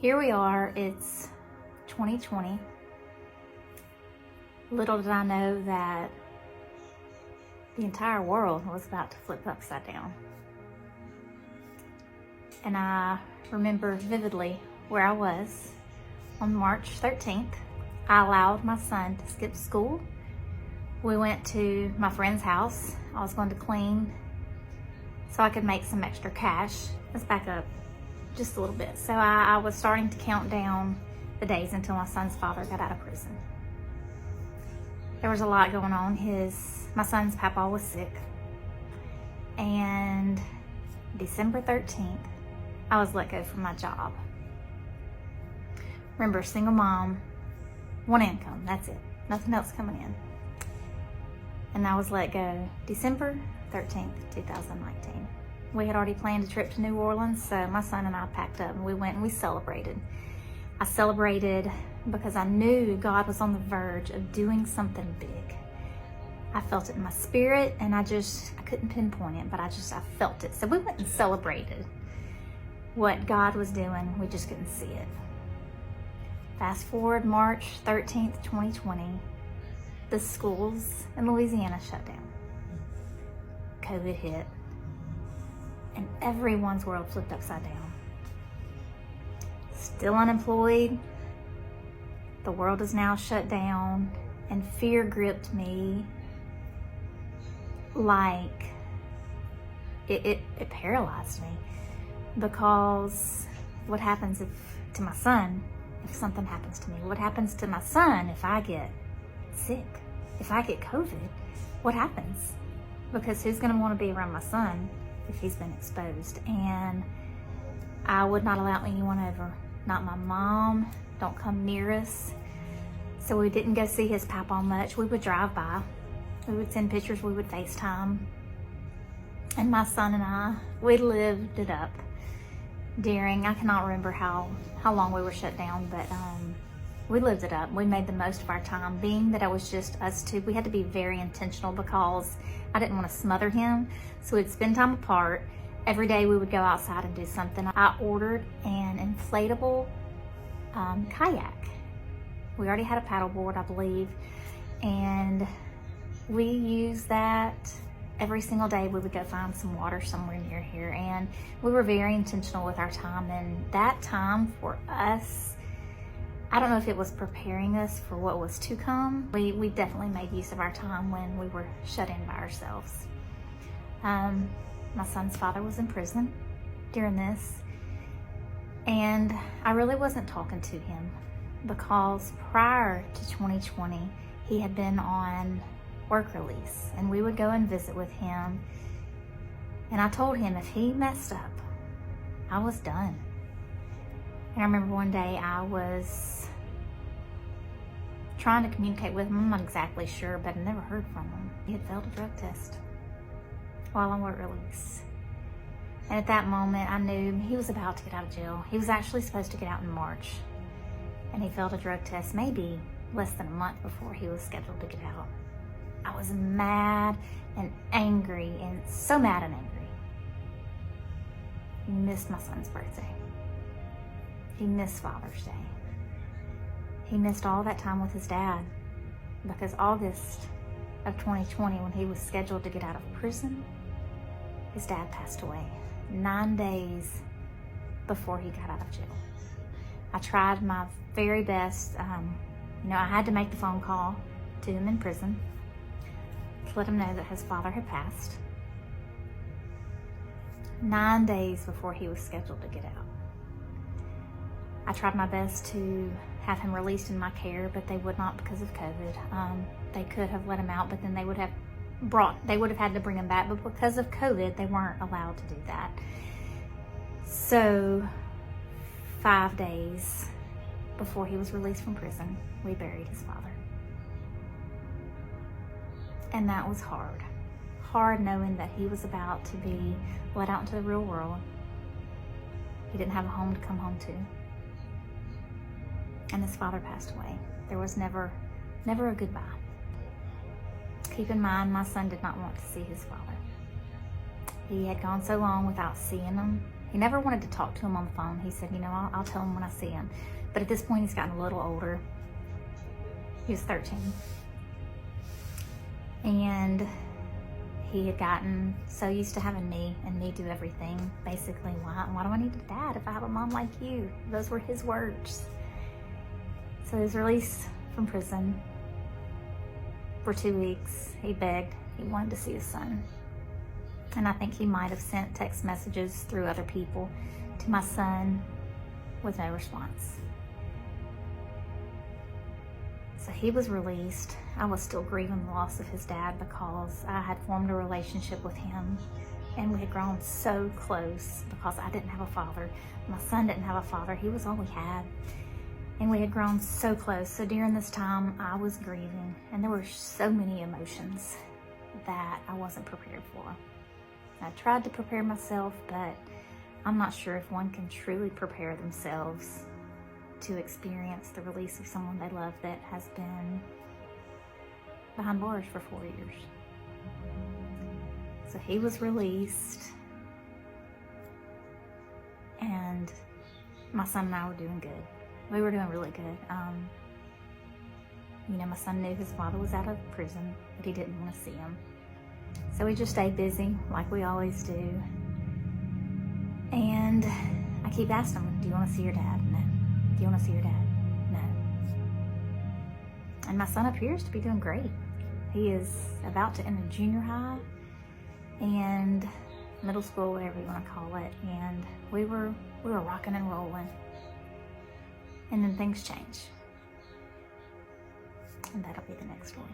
Here we are, it's 2020. Little did I know that the entire world was about to flip upside down. And I remember vividly where I was on March 13th. I allowed my son to skip school. We went to my friend's house. I was going to clean so I could make some extra cash. Let's back up just a little bit. So I was starting to count down the days until my son's father got out of prison. There was a lot going on. My son's papa was sick. And December 13th, I was let go from my job. Remember, single mom, one income, that's it. Nothing else coming in. And I was let go December 13th, 2019. We had already planned a trip to New Orleans, so my son and I packed up and we went and we celebrated. I celebrated because I knew God was on the verge of doing something big. I felt it in my spirit, and I couldn't pinpoint it, but I felt it. So we went and celebrated what God was doing. We just couldn't see it. Fast forward March 13th, 2020, the schools in Louisiana shut down. COVID hit, and everyone's world flipped upside down. Still unemployed, the world is now shut down, and fear gripped me like it paralyzed me. Because what happens to my son if something happens to me? What happens to my son if I get sick? If I get COVID, what happens? Because who's gonna wanna be around my son if he's been exposed? And I would not allow anyone over. Not my mom, don't come near us. So we didn't go see his papa much. We would drive by, we would send pictures, we would FaceTime. And my son and I, we lived it up during, I cannot remember how long we were shut down, but we lived it up. We made the most of our time. Being that it was just us two, we had to be very intentional because I didn't want to smother him. So we'd spend time apart. Every day we would go outside and do something. I ordered an inflatable kayak. We already had a paddleboard, I believe, and we used that every single day. We would go find some water somewhere near here, and we were very intentional with our time. And that time for us, I don't know if it was preparing us for what was to come. We definitely made use of our time when we were shut in by ourselves. My son's father was in prison during this, and I really wasn't talking to him because prior to 2020, he had been on work release, and we would go and visit with him. And I told him if he messed up, I was done. And I remember one day I was trying to communicate with him. I'm not exactly sure, but I never heard from him. He had failed a drug test while on work release. And at that moment, I knew he was about to get out of jail. He was actually supposed to get out in March, and he failed a drug test maybe less than a month before he was scheduled to get out. I was mad and angry, and so mad and angry. He missed my son's birthday. He missed Father's Day. He missed all that time with his dad because August of 2020, when he was scheduled to get out of prison, his dad passed away 9 days before he got out of jail. I tried my very best. I had to make the phone call to him in prison to let him know that his father had passed 9 days before he was scheduled to get out. I tried my best to have him released in my care, but they would not because of COVID. They could have let him out, but then they would have had to bring him back, but because of COVID, they weren't allowed to do that. So 5 days before he was released from prison, we buried his father. And that was hard. Hard knowing that he was about to be let out into the real world. He didn't have a home to come home to. And his father passed away. There was never a goodbye. Keep in mind, my son did not want to see his father. He had gone so long without seeing him. He never wanted to talk to him on the phone. He said, I'll tell him when I see him. But at this point, he's gotten a little older. He was 13. And he had gotten so used to having me and me do everything. Basically, why do I need a dad if I have a mom like you? Those were his words. So he was released from prison for 2 weeks. He begged. He wanted to see his son. And I think he might have sent text messages through other people to my son with no response. So he was released. I was still grieving the loss of his dad because I had formed a relationship with him and we had grown so close because I didn't have a father. My son didn't have a father. He was all we had. And we had grown so close. So during this time, I was grieving and there were so many emotions that I wasn't prepared for. I tried to prepare myself, but I'm not sure if one can truly prepare themselves to experience the release of someone they love that has been behind bars for 4 years. So he was released, and my son and I were doing good. We were doing really good. My son knew his father was out of prison, but he didn't want to see him. So we just stayed busy like we always do. And I keep asking him, do you want to see your dad? No. Do you want to see your dad? No. And my son appears to be doing great. He is about to enter junior high and middle school, whatever you want to call it. And we were rocking and rolling. And then things change. And that'll be the next story.